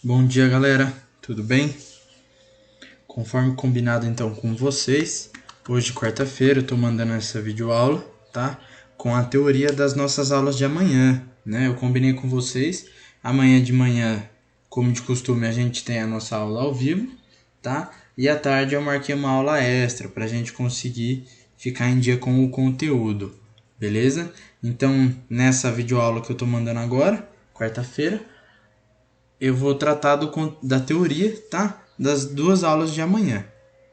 Bom dia, galera. Tudo bem? Conforme combinado então com vocês, hoje quarta-feira eu tô mandando essa videoaula, tá? Com a teoria das nossas aulas de amanhã, né? Eu combinei com vocês, amanhã de manhã, como de costume, a gente tem a nossa aula ao vivo, tá? E à tarde eu marquei uma aula extra pra gente conseguir ficar em dia com o conteúdo, beleza? Então, nessa videoaula que eu tô mandando agora, quarta-feira, eu vou tratar da teoria, tá? Das duas aulas de amanhã,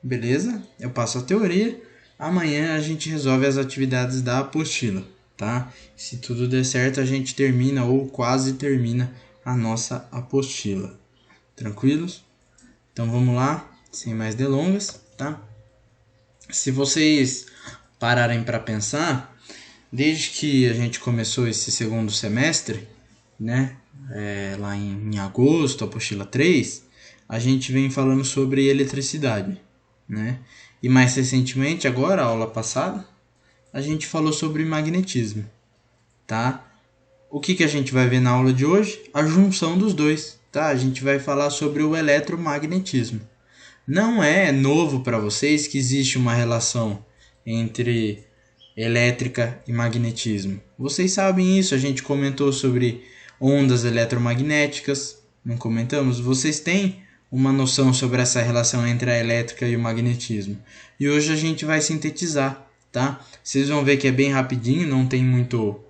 beleza? Eu passo a teoria, amanhã a gente resolve as atividades da apostila, tá? Se tudo der certo, a gente termina ou quase termina a nossa apostila. Tranquilos? Então vamos lá, sem mais delongas, tá? Se vocês pararem para pensar, desde que a gente começou esse segundo semestre, né, lá em agosto, apostila 3, a gente vem falando sobre eletricidade, né? E mais recentemente, agora, a aula passada, a gente falou sobre magnetismo, tá? O que a gente vai ver na aula de hoje? A junção dos dois, tá? A gente vai falar sobre o eletromagnetismo. Não é novo para vocês que existe uma relação entre elétrica e magnetismo. Vocês sabem isso, a gente comentou sobre ondas eletromagnéticas, não comentamos? Vocês têm uma noção sobre essa relação entre a elétrica e o magnetismo. E hoje a gente vai sintetizar, tá? Vocês vão ver que é bem rapidinho, não tem muito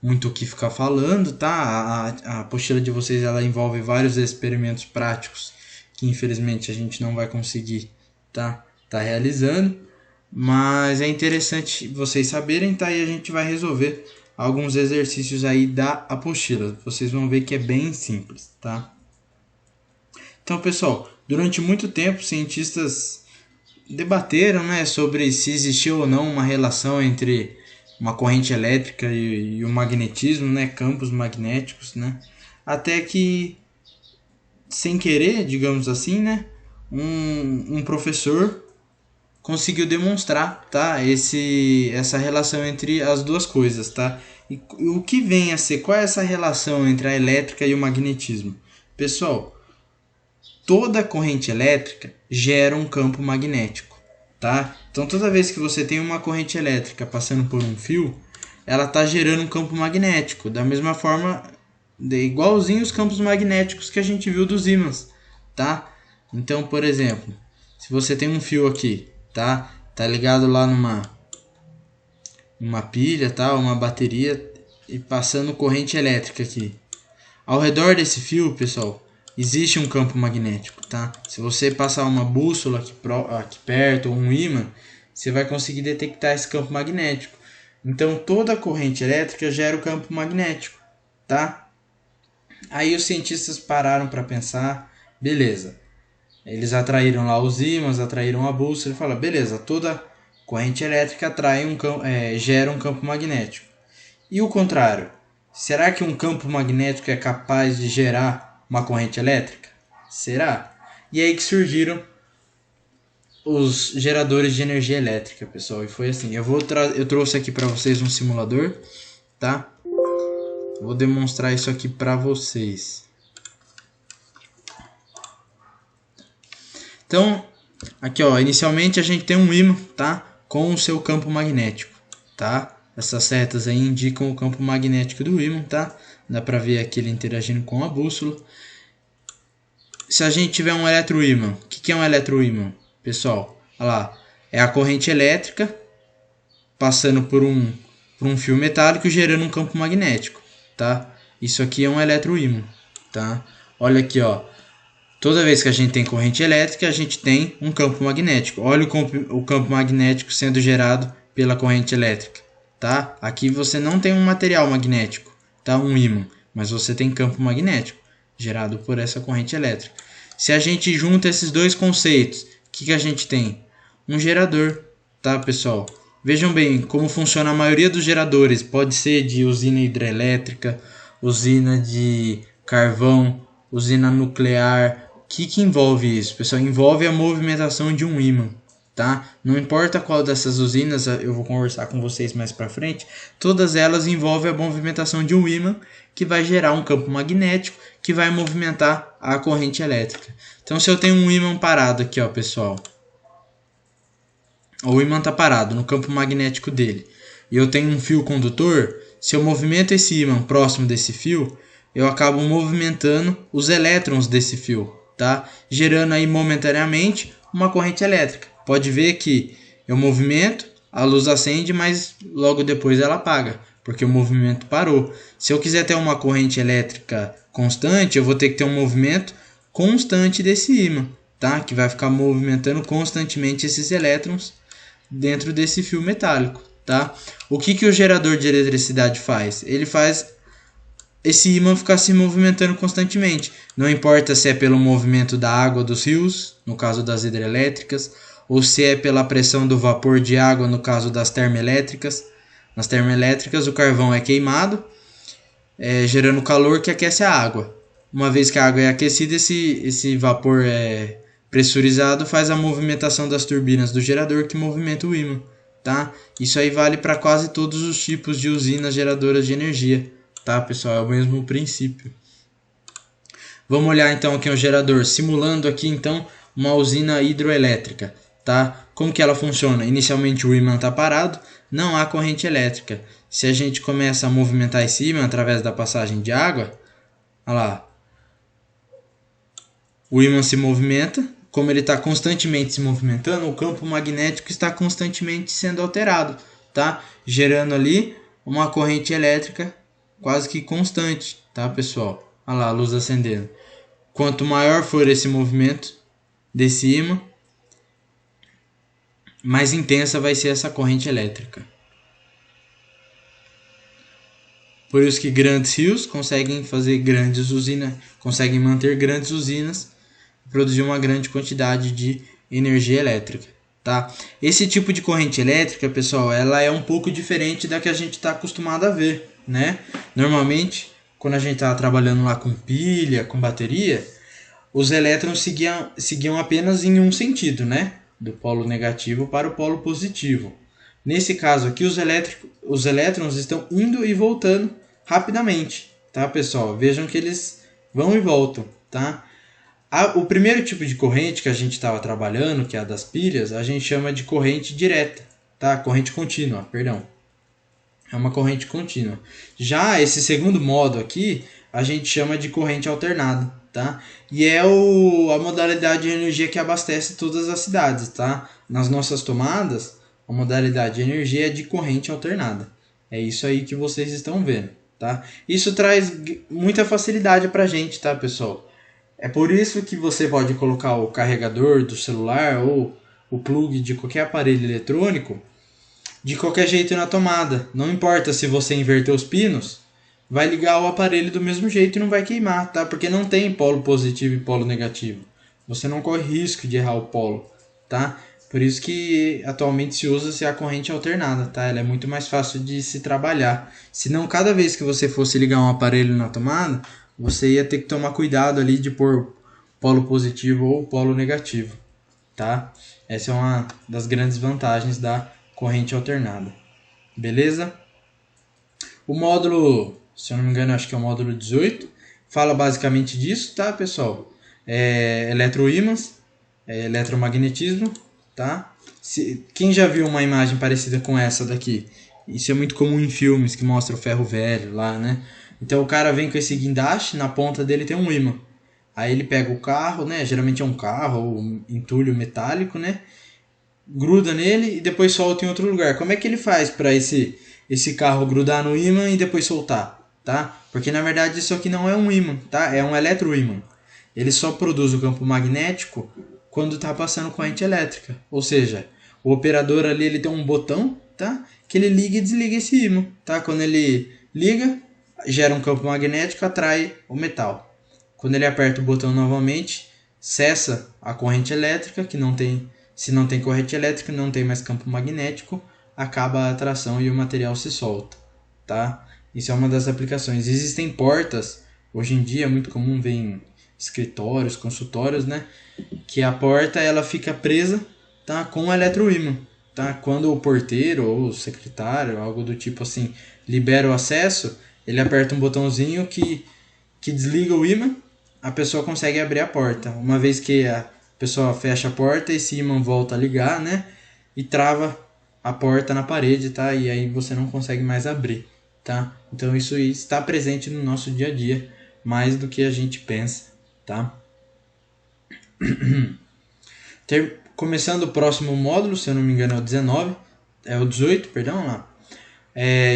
o que ficar falando, tá? A apostila de vocês ela envolve vários experimentos práticos que infelizmente a gente não vai conseguir tá realizando, mas é interessante vocês saberem, tá? E a gente vai resolver alguns exercícios aí da apostila. Vocês vão ver que é bem simples, tá? Então, pessoal, durante muito tempo cientistas debateram, né, sobre se existiu ou não uma relação entre uma corrente elétrica e o magnetismo, né, campos magnéticos, né? Até que sem querer, digamos assim, né, um professor conseguiu demonstrar, tá, essa relação entre as duas coisas, tá? E o que vem a ser, qual é essa relação entre a elétrica e o magnetismo? Pessoal, toda corrente elétrica gera um campo magnético, tá? Então toda vez que você tem uma corrente elétrica passando por um fio, ela está gerando um campo magnético, da mesma forma, igualzinho os campos magnéticos que a gente viu dos ímãs, tá? Então, por exemplo, se você tem um fio aqui, tá? Tá ligado lá numa pilha, tá? Uma bateria e passando corrente elétrica aqui. Ao redor desse fio, pessoal, existe um campo magnético, tá? Se você passar uma bússola aqui perto ou um ímã, você vai conseguir detectar esse campo magnético. Então toda corrente elétrica gera o campo magnético, tá? Aí os cientistas pararam para pensar, beleza? Eles atraíram lá os ímãs, atraíram a bússola e falaram, beleza, toda corrente elétrica gera um campo magnético. E o contrário, será que um campo magnético é capaz de gerar uma corrente elétrica? Será? E aí que surgiram os geradores de energia elétrica, pessoal. E foi assim, eu trouxe aqui para vocês um simulador, tá? Vou demonstrar isso aqui para vocês. Então, aqui ó, inicialmente a gente tem um ímã, tá? Com o seu campo magnético, tá? Essas setas aí indicam o campo magnético do ímã, tá? Dá pra ver aqui ele interagindo com a bússola. Se a gente tiver um eletroímã, o que é um eletroímã? Pessoal, olha lá, é a corrente elétrica passando por um fio metálico gerando um campo magnético, tá? Isso aqui é um eletroímã, tá? Olha aqui, ó. Toda vez que a gente tem corrente elétrica, a gente tem um campo magnético. Olha o campo magnético sendo gerado pela corrente elétrica, tá? Aqui você não tem um material magnético, tá? Um ímã, mas você tem campo magnético gerado por essa corrente elétrica. Se a gente junta esses dois conceitos, o que a gente tem? Um gerador, tá, pessoal? Vejam bem como funciona a maioria dos geradores. Pode ser de usina hidrelétrica, usina de carvão, usina nuclear. O que envolve isso, pessoal? Envolve a movimentação de um ímã, tá? Não importa qual dessas usinas, eu vou conversar com vocês mais para frente, todas elas envolvem a movimentação de um ímã que vai gerar um campo magnético que vai movimentar a corrente elétrica. Então, se eu tenho um ímã parado aqui, ó, pessoal, o ímã está parado no campo magnético dele, e eu tenho um fio condutor, se eu movimento esse ímã próximo desse fio, eu acabo movimentando os elétrons desse fio, tá? Gerando aí momentaneamente uma corrente elétrica. Pode ver que eu movimento, a luz acende, mas logo depois ela apaga, porque o movimento parou. Se eu quiser ter uma corrente elétrica constante, eu vou ter que ter um movimento constante desse ímã, tá? Que vai ficar movimentando constantemente esses elétrons dentro desse fio metálico, tá? O que o gerador de eletricidade faz? Ele faz esse ímã ficar se movimentando constantemente. Não importa se é pelo movimento da água dos rios, no caso das hidrelétricas, ou se é pela pressão do vapor de água, no caso das termoelétricas. Nas termoelétricas, o carvão é queimado, gerando calor que aquece a água. Uma vez que a água é aquecida, esse vapor pressurizado faz a movimentação das turbinas do gerador que movimenta o ímã, tá? Isso aí vale para quase todos os tipos de usinas geradoras de energia, tá, pessoal? É o mesmo princípio. Vamos olhar então aqui o gerador, simulando aqui então uma usina hidroelétrica, tá? Como que ela funciona? Inicialmente o ímã está parado, não há corrente elétrica. Se a gente começa a movimentar esse ímã através da passagem de água, olha lá, o ímã se movimenta. Como ele está constantemente se movimentando, o campo magnético está constantemente sendo alterado, tá? Gerando ali uma corrente elétrica quase que constante, tá, pessoal? Olha lá, a luz acendendo. Quanto maior for esse movimento desse ímã, mais intensa vai ser essa corrente elétrica. Por isso que grandes rios conseguem fazer grandes usinas, conseguem manter grandes usinas, produzir uma grande quantidade de energia elétrica, tá? Esse tipo de corrente elétrica, pessoal, ela é um pouco diferente da que a gente está acostumado a ver, né? Normalmente, quando a gente está trabalhando lá com pilha, com bateria, os elétrons seguiam apenas em um sentido, né? Do polo negativo para o polo positivo. Nesse caso aqui, os elétrons estão indo e voltando rapidamente, tá, pessoal? Vejam que eles vão e voltam, tá? O primeiro tipo de corrente que a gente estava trabalhando, que é a das pilhas, a gente chama de corrente direta, tá? Corrente contínua, perdão. É uma corrente contínua. Já esse segundo modo aqui, a gente chama de corrente alternada, tá? E é a modalidade de energia que abastece todas as cidades, tá? Nas nossas tomadas, a modalidade de energia é de corrente alternada. É isso aí que vocês estão vendo, tá? Isso traz muita facilidade pra gente, tá, pessoal? É por isso que você pode colocar o carregador do celular ou o plug de qualquer aparelho eletrônico de qualquer jeito na tomada. Não importa se você inverter os pinos, vai ligar o aparelho do mesmo jeito e não vai queimar, tá? Porque não tem polo positivo e polo negativo. Você não corre risco de errar o polo, tá? Por isso que atualmente se usa a corrente alternada, tá? Ela é muito mais fácil de se trabalhar. Senão, cada vez que você fosse ligar um aparelho na tomada, você ia ter que tomar cuidado ali de pôr polo positivo ou polo negativo, tá? Essa é uma das grandes vantagens da corrente alternada. Beleza? O módulo, se eu não me engano, acho que é o módulo 18, fala basicamente disso, tá, pessoal? Eletroímãs, eletromagnetismo, tá? Quem já viu uma imagem parecida com essa daqui? Isso é muito comum em filmes que mostra o ferro velho lá, né? Então o cara vem com esse guindaste, na ponta dele tem um ímã. Aí ele pega o carro, né? Geralmente é um carro ou um entulho metálico, né? Gruda nele e depois solta em outro lugar. Como é que ele faz para esse carro grudar no ímã e depois soltar, tá? Porque na verdade isso aqui não é um ímã, tá? É um eletroímã. Ele só produz o campo magnético quando está passando corrente elétrica. Ou seja, o operador ali ele tem um botão, tá? Que ele liga e desliga esse ímã, tá? Quando ele liga, gera um campo magnético, atrai o metal. Quando ele aperta o botão novamente, cessa a corrente elétrica, que não tem, se não tem corrente elétrica, não tem mais campo magnético, acaba a atração e o material se solta, tá? Isso é uma das aplicações. Existem portas, hoje em dia é muito comum ver em escritórios, consultórios, né? Que a porta ela fica presa, tá, com eletroímã. Tá? Quando o porteiro ou o secretário, algo do tipo assim, libera o acesso, ele aperta um botãozinho que desliga o ímã, a pessoa consegue abrir a porta. Uma vez que a pessoa fecha a porta, esse ímã volta a ligar, né? E trava a porta na parede, tá? E aí você não consegue mais abrir, tá? Então isso está presente no nosso dia a dia, mais do que a gente pensa, tá? Começando o próximo módulo, se eu não me engano é o 19, é o 18, perdão, lá.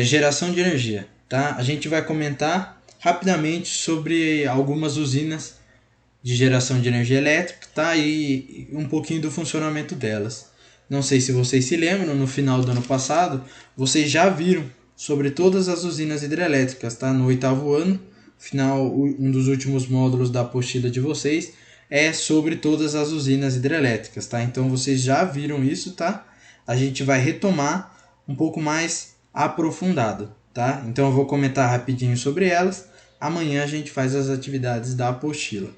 Geração de energia, tá? A gente vai comentar rapidamente sobre algumas usinas de geração de energia elétrica, tá? E um pouquinho do funcionamento delas. Não sei se vocês se lembram, no final do ano passado, vocês já viram sobre todas as usinas hidrelétricas, tá? No 8º ano, final, um dos últimos módulos da apostila de vocês é sobre todas as usinas hidrelétricas, tá? Então vocês já viram isso, tá? A gente vai retomar um pouco mais aprofundado, tá? Então eu vou comentar rapidinho sobre elas. Amanhã a gente faz as atividades da apostila,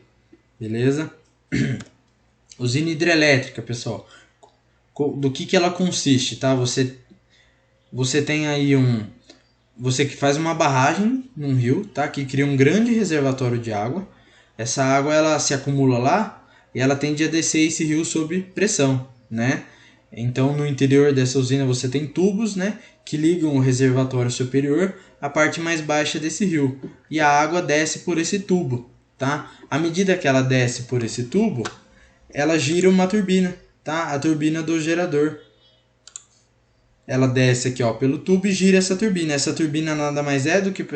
beleza? Usina hidrelétrica, pessoal. Do que ela consiste, tá? Você tem aí você que faz uma barragem num rio, tá? Que cria um grande reservatório de água. Essa água ela se acumula lá e ela tende a descer esse rio sob pressão, né? Então no interior dessa usina você tem tubos, né, que ligam o reservatório superior à parte mais baixa desse rio e a água desce por esse tubo, tá? À medida que ela desce por esse tubo, ela gira uma turbina, tá? A turbina do gerador. Ela desce aqui, ó, pelo tubo e gira essa turbina. Essa turbina nada mais é do que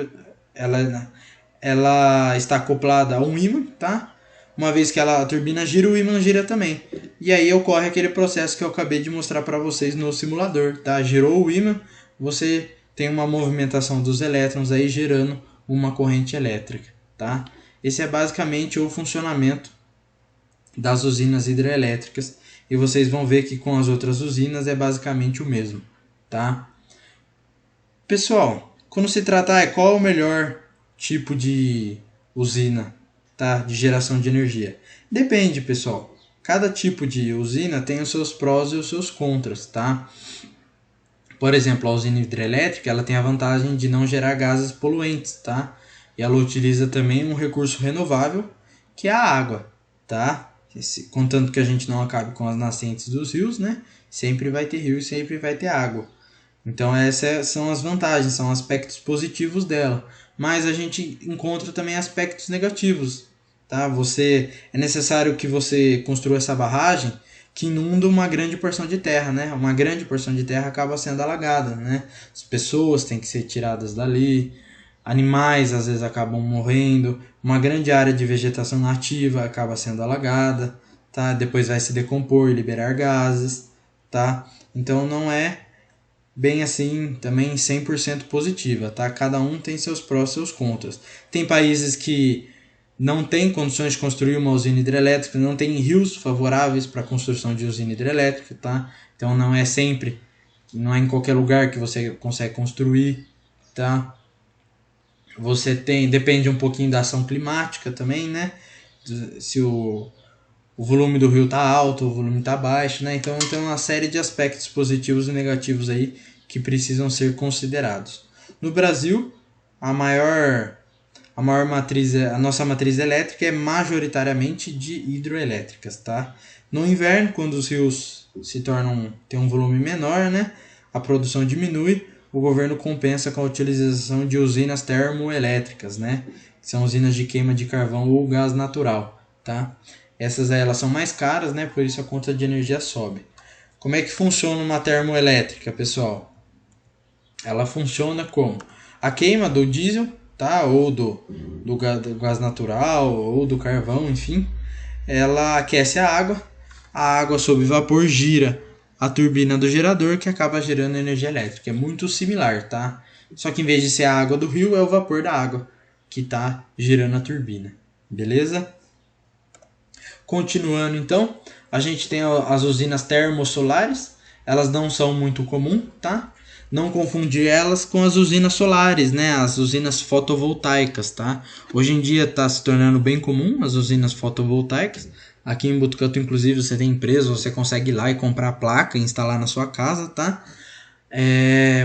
ela está acoplada a um ímã, tá? Uma vez que a turbina gira, o ímã gira também. E aí ocorre aquele processo que eu acabei de mostrar para vocês no simulador, tá? Girou o ímã, você tem uma movimentação dos elétrons aí gerando uma corrente elétrica, tá? Esse é basicamente o funcionamento das usinas hidrelétricas e vocês vão ver que com as outras usinas é basicamente o mesmo, tá? Pessoal, quando se trata qual é o melhor tipo de usina, tá? De geração de energia. Depende, pessoal. Cada tipo de usina tem os seus prós e os seus contras, tá? Por exemplo, a usina hidrelétrica, ela tem a vantagem de não gerar gases poluentes, tá? E ela utiliza também um recurso renovável, que é a água, tá? Contanto que a gente não acabe com as nascentes dos rios, né? Sempre vai ter rio e sempre vai ter água. Então essas são as vantagens, são aspectos positivos dela. Mas a gente encontra também aspectos negativos, tá? É necessário que você construa essa barragem que inunda uma grande porção de terra, né? Uma grande porção de terra acaba sendo alagada, né? As pessoas têm que ser tiradas dali, animais às vezes acabam morrendo, uma grande área de vegetação nativa acaba sendo alagada, tá? Depois vai se decompor e liberar gases, tá? Então não é bem assim, também 100% positiva, tá? Cada um tem seus prós e seus contras. Tem países que não têm condições de construir uma usina hidrelétrica, não tem rios favoráveis para a construção de usina hidrelétrica, tá? Então não é sempre, não é em qualquer lugar que você consegue construir, tá? Depende um pouquinho da ação climática também, né? Se o volume do rio está alto, o volume está baixo, né? Então tem uma série de aspectos positivos e negativos aí que precisam ser considerados. No Brasil, a nossa matriz elétrica é majoritariamente de hidroelétricas, tá? No inverno, quando os rios têm um volume menor, né? A produção diminui, o governo compensa com a utilização de usinas termoelétricas, né? Que são usinas de queima de carvão ou gás natural, tá? Essas aí, elas são mais caras, né? Por isso a conta de energia sobe. Como é que funciona uma termoelétrica, pessoal? Ela funciona como a queima do diesel, tá? Ou do gás natural, ou do carvão, enfim. Ela aquece a água sob vapor gira a turbina do gerador que acaba gerando energia elétrica. É muito similar, tá? Só que em vez de ser a água do rio, é o vapor da água que está girando a turbina. Beleza? Continuando então, a gente tem as usinas termossolares. Elas não são muito comuns, tá? Não confundir elas com as usinas solares, né? As usinas fotovoltaicas, tá? Hoje em dia está se tornando bem comum as usinas fotovoltaicas. Aqui em Botucatu, inclusive, você tem empresa, você consegue ir lá e comprar a placa e instalar na sua casa, tá?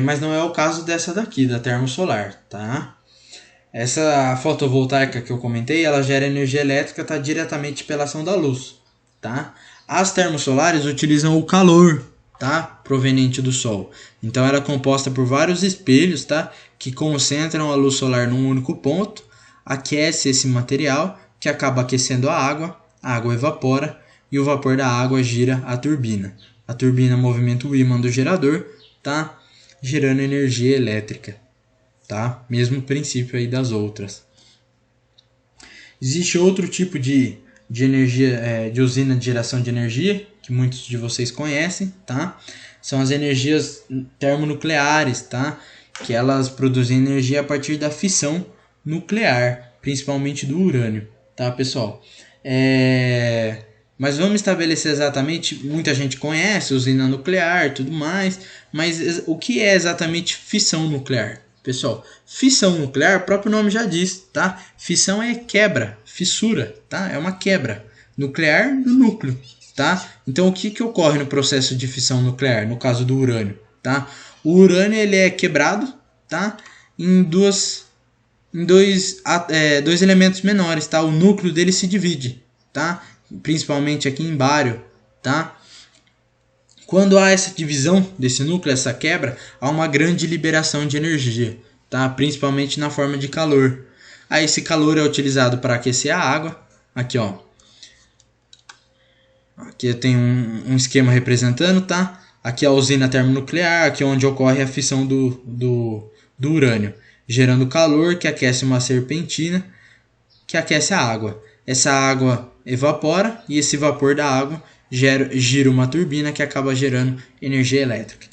Mas não é o caso dessa daqui, da termosolar, tá? Essa fotovoltaica que eu comentei, ela gera energia elétrica, tá, diretamente pela ação da luz, tá? As termosolares utilizam o calor, tá, proveniente do sol. Então ela é composta por vários espelhos, tá, que concentram a luz solar num único ponto, aquece esse material, que acaba aquecendo a água evapora e o vapor da água gira a turbina. A turbina movimenta o ímã do gerador, tá, gerando energia elétrica. Tá? Mesmo princípio aí das outras. Existe outro tipo de energia, de usina de geração de energia, que muitos de vocês conhecem, tá? São as energias termonucleares, tá? Que elas produzem energia a partir da fissão nuclear, principalmente do urânio, tá, pessoal? Mas vamos estabelecer exatamente, muita gente conhece usina nuclear e tudo mais, mas o que é exatamente fissão nuclear? Pessoal, fissão nuclear, o próprio nome já diz, tá? Fissão é quebra, fissura, tá? É uma quebra nuclear do núcleo, tá? Então, o que ocorre no processo de fissão nuclear, no caso do urânio, tá? O urânio, ele é quebrado, tá? Em dois elementos menores, tá? O núcleo dele se divide, tá? Principalmente aqui em bário, tá? Quando há essa divisão desse núcleo, essa quebra, há uma grande liberação de energia, tá? Principalmente na forma de calor. Aí esse calor é utilizado para aquecer a água. Aqui, ó. Aqui tem um esquema representando, tá? Aqui é a usina termonuclear, aqui é onde ocorre a fissão do urânio, gerando calor que aquece uma serpentina, que aquece a água. Essa água evapora e esse vapor da água gira uma turbina que acaba gerando energia elétrica.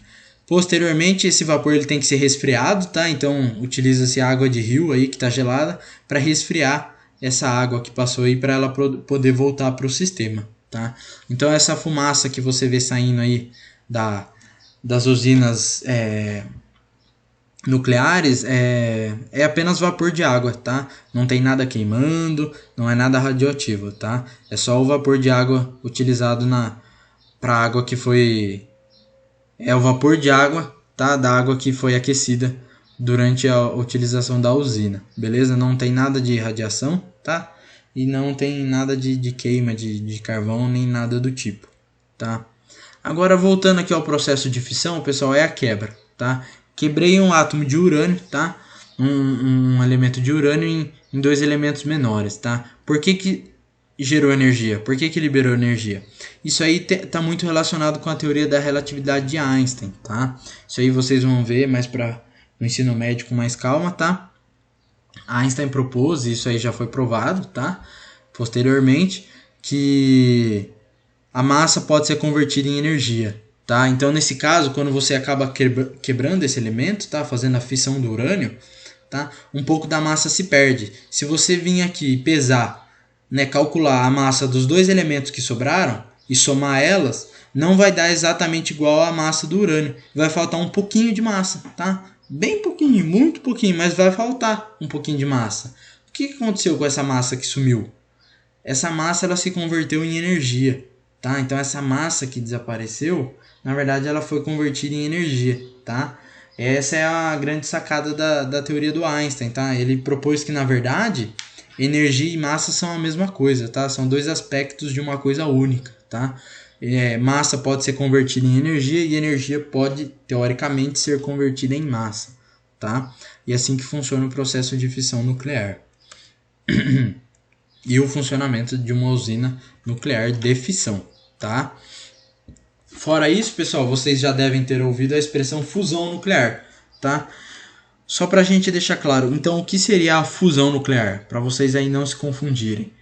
Posteriormente, esse vapor ele tem que ser resfriado, tá? Então, utiliza-se água de rio aí que está gelada para resfriar essa água que passou aí para ela poder voltar para o sistema, tá? Então, essa fumaça que você vê saindo aí das usinas nucleares é apenas vapor de água, tá? Não tem nada queimando, não é nada radioativo, tá? É só o vapor de água utilizado para água que foi... É o vapor de água, tá? Da água que foi aquecida durante a utilização da usina, beleza? Não tem nada de radiação, tá? E não tem nada de queima de carvão, nem nada do tipo, tá? Agora, voltando aqui ao processo de fissão, pessoal, é a quebra, tá? Quebrei um átomo de urânio, tá? Um elemento de urânio em dois elementos menores, tá? Por que gerou energia? Por que liberou energia? Isso aí tá muito relacionado com a teoria da relatividade de Einstein, tá? Isso aí vocês vão ver mais para no ensino médio com mais calma, tá? Einstein propôs, isso aí já foi provado, tá? Posteriormente, que a massa pode ser convertida em energia. Tá? Então, nesse caso, quando você acaba quebrando esse elemento, tá? Fazendo a fissão do urânio, tá? Um pouco da massa se perde. Se você vir aqui pesar, né, calcular a massa dos dois elementos que sobraram e somar elas, não vai dar exatamente igual à massa do urânio. Vai faltar um pouquinho de massa, tá? Bem pouquinho, muito pouquinho, mas vai faltar um pouquinho de massa. O que aconteceu com essa massa que sumiu? Essa massa ela se converteu em energia, tá? Então, essa massa que desapareceu, na verdade, ela foi convertida em energia, tá? Essa é a grande sacada da teoria do Einstein, tá? Ele propôs que, na verdade, energia e massa são a mesma coisa, tá? São dois aspectos de uma coisa única, tá? Massa pode ser convertida em energia e energia pode, teoricamente, ser convertida em massa, tá? E é assim que funciona o processo de fissão nuclear. E o funcionamento de uma usina nuclear de fissão, tá? Fora isso, pessoal, vocês já devem ter ouvido a expressão fusão nuclear, tá? Só para a gente deixar claro, então, o que seria a fusão nuclear? Para vocês aí não se confundirem.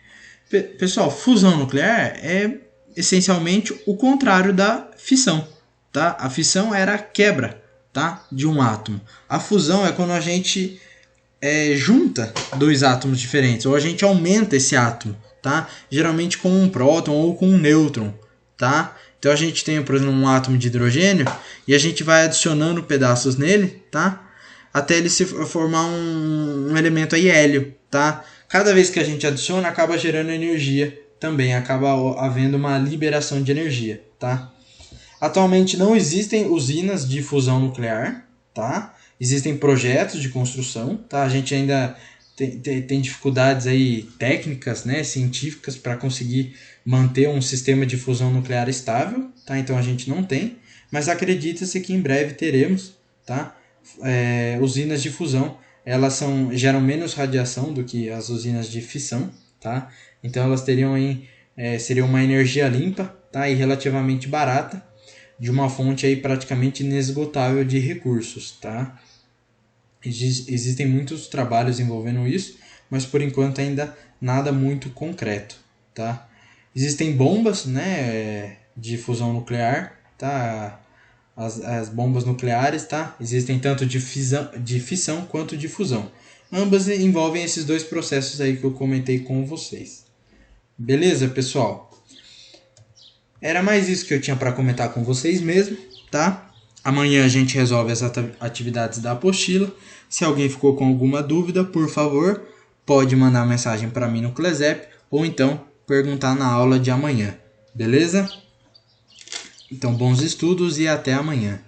Pessoal, fusão nuclear é essencialmente o contrário da fissão, tá? A fissão era a quebra, tá? De um átomo. A fusão é quando a gente junta dois átomos diferentes, ou a gente aumenta esse átomo, tá? Geralmente com um próton ou com um nêutron, tá? Então a gente tem, por exemplo, um átomo de hidrogênio e a gente vai adicionando pedaços nele, tá? Até ele se formar um elemento aí hélio, tá? Cada vez que a gente adiciona, acaba gerando energia, também acaba havendo uma liberação de energia, tá? Atualmente não existem usinas de fusão nuclear, tá? Existem projetos de construção, tá? A gente ainda tem dificuldades aí técnicas, né, científicas para conseguir manter um sistema de fusão nuclear estável, tá? Então a gente não tem, mas acredita-se que em breve teremos, tá? Usinas de fusão, elas geram menos radiação do que as usinas de fissão, tá? Então elas teriam seria uma energia limpa, tá? E relativamente barata, de uma fonte aí praticamente inesgotável de recursos, tá? Existem muitos trabalhos envolvendo isso, mas por enquanto ainda nada muito concreto, tá? Existem bombas, né, de fusão nuclear, tá? As bombas nucleares, tá? Existem tanto de fissão quanto de fusão. Ambas envolvem esses dois processos aí que eu comentei com vocês. Beleza, pessoal? Era mais isso que eu tinha para comentar com vocês mesmo, tá? Amanhã a gente resolve as atividades da apostila. Se alguém ficou com alguma dúvida, por favor, pode mandar mensagem para mim no Clesep ou então perguntar na aula de amanhã. Beleza? Então, bons estudos e até amanhã.